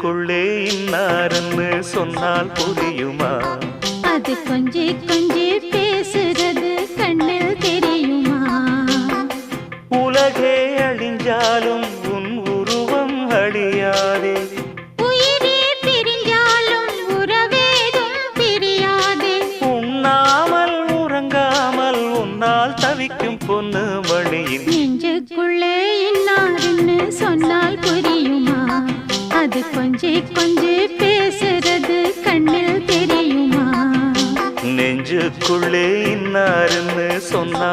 நெஞ்சுக்குள்ளே இன்னாருன்னு சொன்னால் புரியுமா? அது கொஞ்சி கொஞ்சி பேசுறது கண்ணில் தெரியுமா? உலகே அழிஞ்சாலும் உன் உருவம் அழியாதே, உயிரே பிரிஞ்சாலும் உறவேதும் பிரியாதே. உண்ணாமல் உறங்காமல் உன்னால் தவிக்கும் பொண்ணு மணியின் நெஞ்சுக்குள்ளே இன்னாருன்னு சொன்னால் புரியுமா? அது கொஞ்சி கொஞ்சி பேசுறது கண்ணில் தெரியுமா? நெஞ்சுக்குள்ளே இன்னாருன்னு சொன்னால்